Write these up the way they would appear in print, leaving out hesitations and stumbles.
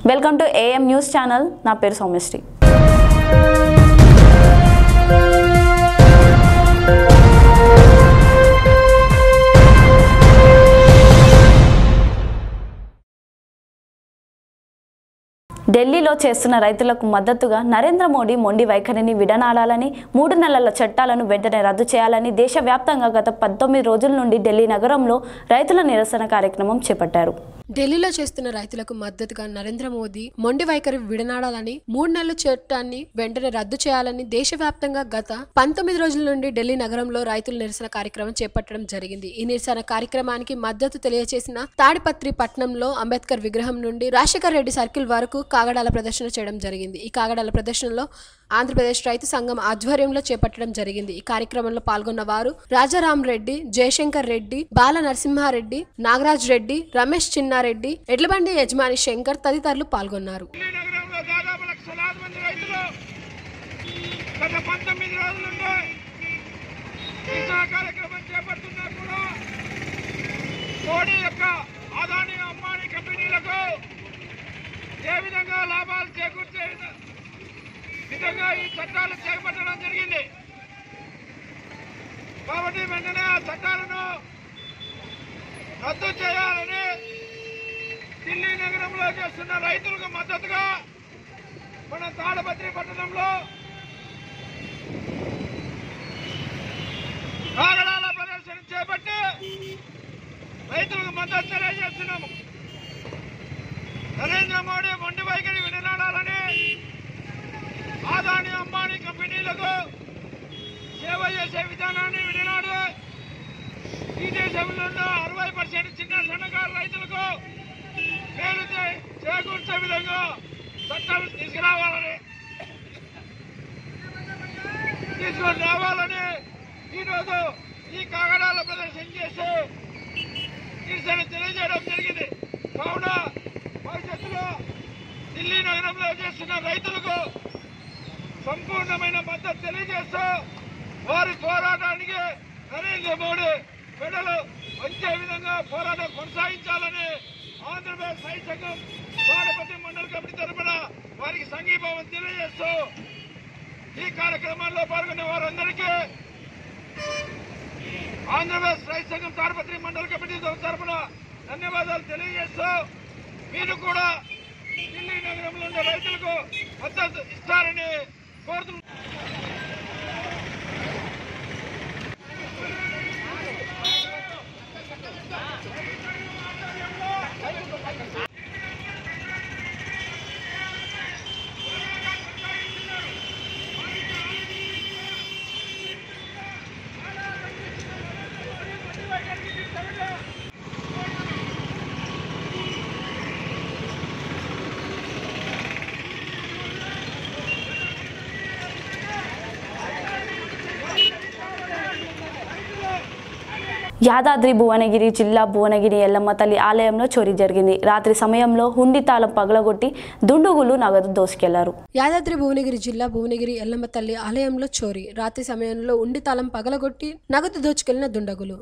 Welcome to AM news channel. నా పేరు సౌమ్యశ్రీ. ఢిల్లీలో చేస్తున్న రైతులకు మద్దతుగా నరేంద్ర మోడీ మొండి వైఖరిని విడనాడాలని, 3 నెలల చట్టాలను వెంటనే రద్దు చేయాలని దేశవ్యాప్తంగా గత 19 రోజుల నుండి ఢిల్లీ నగరంలో రైతుల నిరసన కార్యక్రమం చేపట్టారు. ఢిల్లీలో చేస్తున్న రైతులకు మద్దతుగా నరేంద్ర మోదీ మొండి వైఖరి విడనాడాలని, 3 నెలల చట్టాన్ని వెంటనే రద్దు చేయాలని దేశవ్యాప్తంగా గత 19 రోజుల నుండి ఢిల్లీ నగరంలో రైతుల నిరసన కార్యక్రమం చేపట్టడం జరిగింది. ఈ నిరసన కార్యక్రమానికి మద్దతు తెలియజేసిన తాడిపత్రి పట్టణంలో అంబేద్కర్ విగ్రహం నుండి రాజశేఖర్ రెడ్డి సర్కిల్ వరకు కాగడాల ప్రదర్శన చేయడం జరిగింది. ఈ కాగడాల ప్రదర్శనలో ఆంధ్రప్రదేశ్ రైతు సంఘం ఆధ్వర్యంలో చేపట్టడం జరిగింది. ఈ కార్యక్రమంలో పాల్గొన్న వారు రాజారాం రెడ్డి, జయశంకర్ రెడ్డి, బాల నరసింహారెడ్డి, నాగరాజ్ రెడ్డి, రమేష్ చిన్నారెడ్డి, ఎడ్లబండి యజమాని శంకర్ తదితరులు పాల్గొన్నారు. ఏ విధంగా లాభాలు చేకూర్చే విధంగా ఈ చట్టాలు చేపట్టడం జరిగింది. కాబట్టి వెంటనే ఆ చట్టాలను రద్దు చేయాలని ఢిల్లీ నగరంలో చేస్తున్న రైతులకు మద్దతుగా మన తాడపత్రి పట్టణంలో కాగడాల ప్రదర్శన చేపట్టి రైతులకు మద్దతు తెలియజేస్తున్నాము. నరేంద్ర మోడీ మొండి వైఖరి విడనాడాలని, ఆదాని అంబానీ కంపెనీలకు సేవ చేసే విధానాన్ని విడనాడు ఈ దేశంలో 60% చిన్న సన్నకారు రైతులకు మేలు చేకూర్చే విధంగా చట్టాలు తీసుకుని రావాలని ఈరోజు ఈ కాగడాల ప్రదర్శన చేసి నిరసన తెలియజేయడం జరిగింది. కావున భవిష్యత్తులో ఢిల్లీ నగరంలో చేస్తున్న రైతులకు సంపూర్ణమైన మద్దతు తెలియజేస్తూ వారి పోరాటానికి నరేంద్ర మోడీ మెడలు వంచే విధంగా పోరాటం కొనసాగించాలని ఆంధ్రప్రదేశ్ రైతు సంఘం తాడపత్రి మండల కమిటీ తరఫున వారికి సంఘీభావం తెలియజేస్తూ ఈ కార్యక్రమాల్లో పాల్గొన్న వారందరికీ ఆంధ్రప్రదేశ్ రైతు సంఘం తాడపత్రి మండల కమిటీ తరఫున ధన్యవాదాలు తెలియజేస్తూ మీరు కూడా ఢిల్లీ నగరంలో ఉండే రైతులకు మద్దతు ఇస్తారని కోరుతున్నాను. యాదాద్రి భువనగిరి జిల్లా భువనగిరి ఎల్లమ్మ తల్లి ఆలయంలో చోరీ జరిగింది. రాత్రి సమయంలో హుండీ తాళం పగలగొట్టి దుండుగులు నగదు దోసుకెళ్లారు. యాదాద్రి భువనగిరి జిల్లా భువనగిరి ఎల్లమ్మ తల్లి ఆలయంలో చోరీ. రాత్రి సమయంలో హుండీ తాళం పగలగొట్టి నగదు దోచుకెళ్లిన దుండగులు.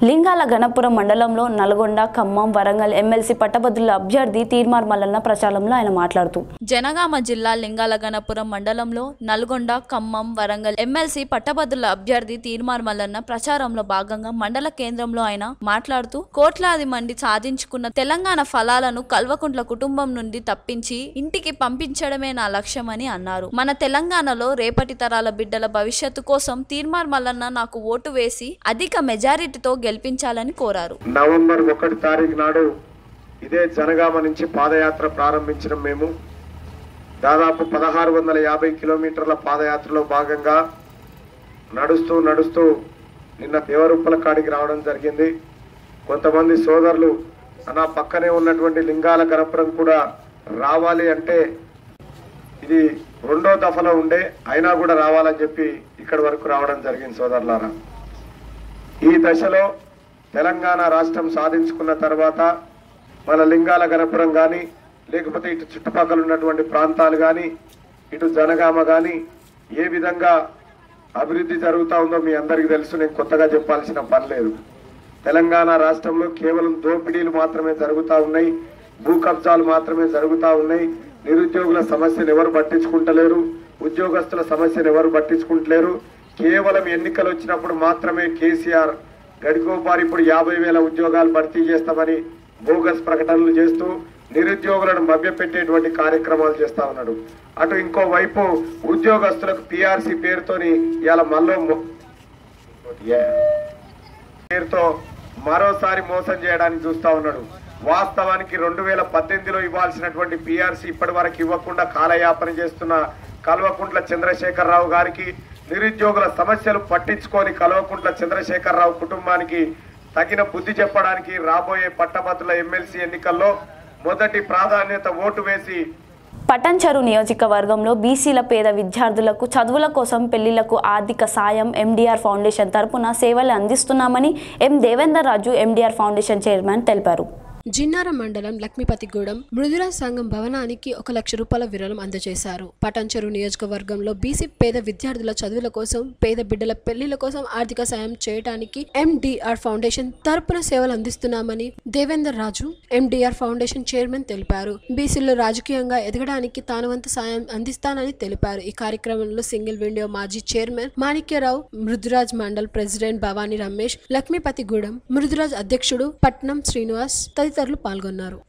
లింగాల గణపురం మండలంలో నల్గొండ, ఖమ్మం, వరంగల్ ఎమ్మెల్సీ పట్టభద్రుల అభ్యర్థి తీర్మార్ మల్లన్న ప్రచారంలో ఆయన మాట్లాడుతూ, జనగామ జిల్లా లింగాల గణపురం మండలంలో నల్గొండ, ఖమ్మం, వరంగల్ ఎమ్మెల్సీ పట్టభద్రుల అభ్యర్థి తీర్మార్ మల్లన్న ప్రచారంలో భాగంగా మండల కేంద్రంలో ఆయన మాట్లాడుతూ, కోట్లాది మంది సాధించుకున్న తెలంగాణ ఫలాలను కల్వకుంట్ల కుటుంబం నుండి తప్పించి ఇంటికి పంపించడమే నా లక్ష్యమని అన్నారు. మన తెలంగాణలో రేపటి తరాల బిడ్డల భవిష్యత్తు కోసం తీర్మార్ మల్లన్న నాకు ఓటు వేసి అధిక మెజారిటీతో గెలిపించాలని కోరారు. నవంబర్ 1 తారీఖు నాడు ఇదే జనగామ నుంచి పాదయాత్ర ప్రారంభించిన మేము దాదాపు 1650 కిలోమీటర్ల పాదయాత్రలో భాగంగా నడుస్తూ నిన్న దేవరూపల కాడికి రావడం జరిగింది. కొంతమంది సోదరులు నా పక్కనే ఉన్నటువంటి లింగాల గణపురం కూడా రావాలి అంటే ఇది రెండో దఫలో ఉండే అయినా కూడా రావాలని చెప్పి ఇక్కడి వరకు రావడం జరిగింది సోదరులారా. ఈ దశలో తెలంగాణ రాష్ట్రం సాధించుకున్న తర్వాత మన లింగాల గణపురం కానీ లేకపోతే ఇటు చుట్టుపక్కల ఉన్నటువంటి ప్రాంతాలు కానీ ఇటు జనగామ కానీ ఏ విధంగా అభివృద్ధి జరుగుతూ ఉందో మీ అందరికీ తెలుసు, నేను కొత్తగా చెప్పాల్సిన పని లేదు. తెలంగాణ రాష్ట్రంలో కేవలం దోపిడీలు మాత్రమే జరుగుతూ ఉన్నాయి, భూ కబ్జాలు మాత్రమే జరుగుతూ ఉన్నాయి. నిరుద్యోగుల సమస్యను ఎవరు పట్టించుకుంటలేరు, ఉద్యోగస్తుల సమస్యను ఎవరు పట్టించుకుంటలేరు. కేవలం ఎన్నికలు వచ్చినప్పుడు మాత్రమే కేసీఆర్ గడికోపారి ఇప్పుడు 50,000 ఉద్యోగాలు భర్తీ చేస్తామని బోగస్ ప్రకటనలు చేస్తూ నిరుద్యోగులను మభ్యపెట్టేటువంటి కార్యక్రమాలు చేస్తా ఉన్నాడు. అటు ఇంకోవైపు ఉద్యోగస్తులకు పిఆర్సీ పేరుతోని ఇవాళ పేరుతో మరోసారి మోసం చేయడానికి చూస్తా ఉన్నాడు. వాస్తవానికి 2018లో ఇవ్వాల్సినటువంటి పిఆర్సీ ఇప్పటి వరకు ఇవ్వకుండా కాలయాపన చేస్తున్న కల్వకుంట్ల చంద్రశేఖరరావు గారికి, నిరుద్యోగుల సమస్యలు పట్టించుకొని కల్వకుంట్ల చంద్రశేఖరరావు కుటుంబానికి తగిన బుద్ధి చెప్పడానికి రాబోయే పట్టభద్రుల ఎమ్మెల్సీ ఎన్నికల్లో మొదటి ప్రాధాన్యత ఓటు వేసి పటాన్చెరు నియోజకవర్గంలో బీసీల పేద విద్యార్థులకు చదువుల కోసం పెళ్లిళ్లకు ఆర్థిక సాయం ఎండీఆర్ ఫౌండేషన్ తరపున సేవలు అందిస్తున్నామని ఎం దేవేందర్ రాజు ఎండీఆర్ ఫౌండేషన్ చైర్మన్ తెలిపారు. జిన్నారం మండలం లక్ష్మీపతిగూడెం మృదురాజ్ సంఘం భవనానికి 1 లక్ష రూపాయల విరాళం అందజేశారు. పటాన్చెరు నియోజకవర్గంలో బీసీ పేద విద్యార్థుల చదువుల కోసం, పేద బిడ్డల పెళ్లిళ్ల కోసం ఆర్థిక సాయం చేయడానికి ఎండీఆర్ ఫౌండేషన్ తరపున సేవలు అందిస్తున్నామని దేవేందర్ రాజు ఎండీఆర్ ఫౌండేషన్ చైర్మన్ తెలిపారు. బీసీలు రాజకీయంగా ఎదగడానికి తాను వంతు సాయం అందిస్తానని తెలిపారు. ఈ కార్యక్రమంలో సింగిల్ విండో మాజీ చైర్మన్ మాణిక్యరావు, మృదురాజ్ మండల్ ప్రెసిడెంట్ భవానీ రమేష్, లక్ష్మీపతిగూడెం మృదురాజ్ అధ్యక్షుడు పట్నం శ్రీనివాస్ తదితరులు పాల్గొన్నారు.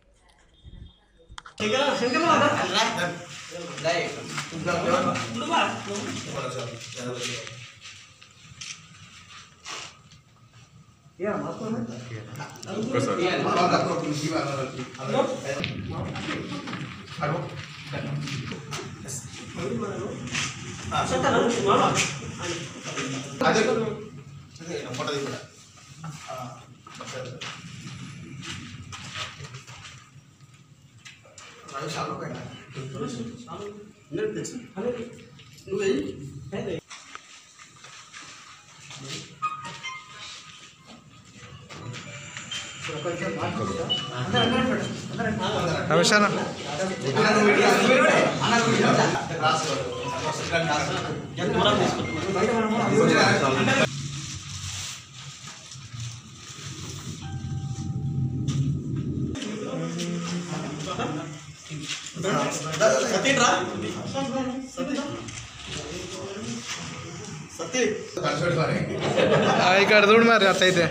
ఇక్కడ చూడు మరి అట్లయితే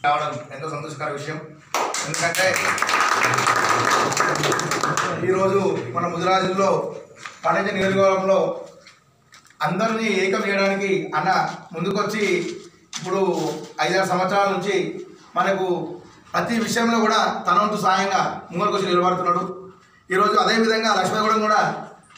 రావడం ఎంతో సంతోషకర విషయం. ఎందుకంటే ఈరోజు మన ముదిరాజుల్లో పటాన్చెరు నియోజకవర్గంలో అందరినీ ఏకం చేయడానికి అన్న ముందుకొచ్చి ఇప్పుడు 5-6 సంవత్సరాల నుంచి మనకు ప్రతి విషయంలో కూడా తన వంతు సాయంగా ముంగల్కొచ్చి నిలబడుతున్నాడు. ఈరోజు అదేవిధంగా లక్ష్మీగూడెం కూడా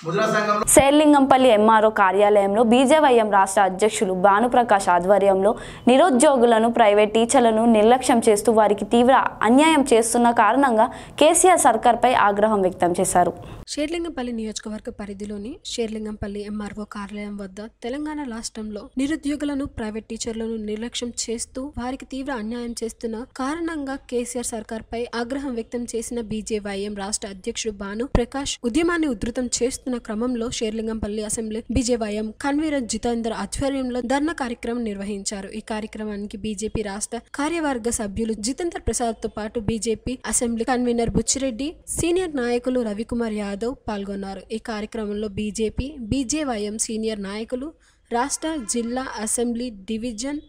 ముదిరాజ్ సంఘంలో శేర్లింగంపల్లి ఎంఆర్ఓ కార్యాలయంలో బీజేవైఎం రాష్ట్ర అధ్యక్షులు భానుప్రకాష్ ఆధ్వర్యంలో నిరుద్యోగులను, ప్రైవేట్ టీచర్లను నిర్లక్ష్యం చేస్తూ వారికి తీవ్ర అన్యాయం చేస్తున్న కారణంగా కేసీఆర్ సర్కార్పై ఆగ్రహం వ్యక్తం చేశారు. షేర్లింగంపల్లి నియోజకవర్గ పరిధిలోని షేర్లింగంపల్లి ఎంఆర్ఓ కార్యాలయం వద్ద తెలంగాణ రాష్ట్రంలో నిరుద్యోగులను, ప్రైవేట్ టీచర్లను నిర్లక్ష్యం చేస్తూ వారికి తీవ్ర అన్యాయం చేస్తున్న కారణంగా కేసీఆర్ సర్కార్పై ఆగ్రహం వ్యక్తం చేసిన బీజేవైఎం రాష్ట్ర అధ్యక్షుడు భాను ప్రకాష్ ఉద్యమాన్ని ఉధృతం చేస్తున్న క్రమంలో Serilingampally assembly BJYM convenor Jitender ఆధ్వర్యంలో ధర్నా కార్యక్రమం నిర్వహించారు. ఈ కార్యక్రమానికి బీజేపీ రాష్ట్ర కార్యవర్గ సభ్యులు జితేందర్ ప్రసాద్ తో పాటు BJP assembly convener Buchi Reddy, senior నాయకులు రవికుమార్ యాదవ్ పాల్గొన్నారు. ఈ కార్యక్రమంలో బీజేపీ, బీజేవైఎం సీనియర్ నాయకులు, రాష్ట్ర, జిల్లా, అసెంబ్లీ డివిజన్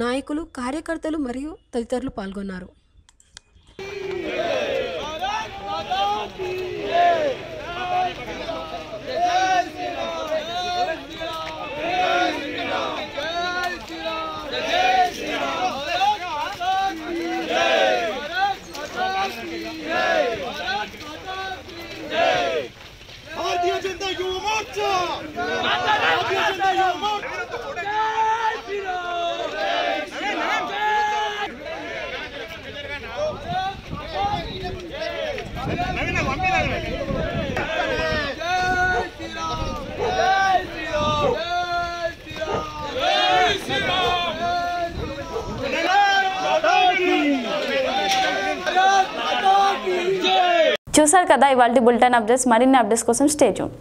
నాయకులు, కార్యకర్తలు మరియు తదితరులు పాల్గొన్నారు. చూసారు కదా ఇవాళ బులెటిన్ అప్డేట్స్. మరిన్ని అప్డేట్స్ కోసం స్టే ట్యూన్.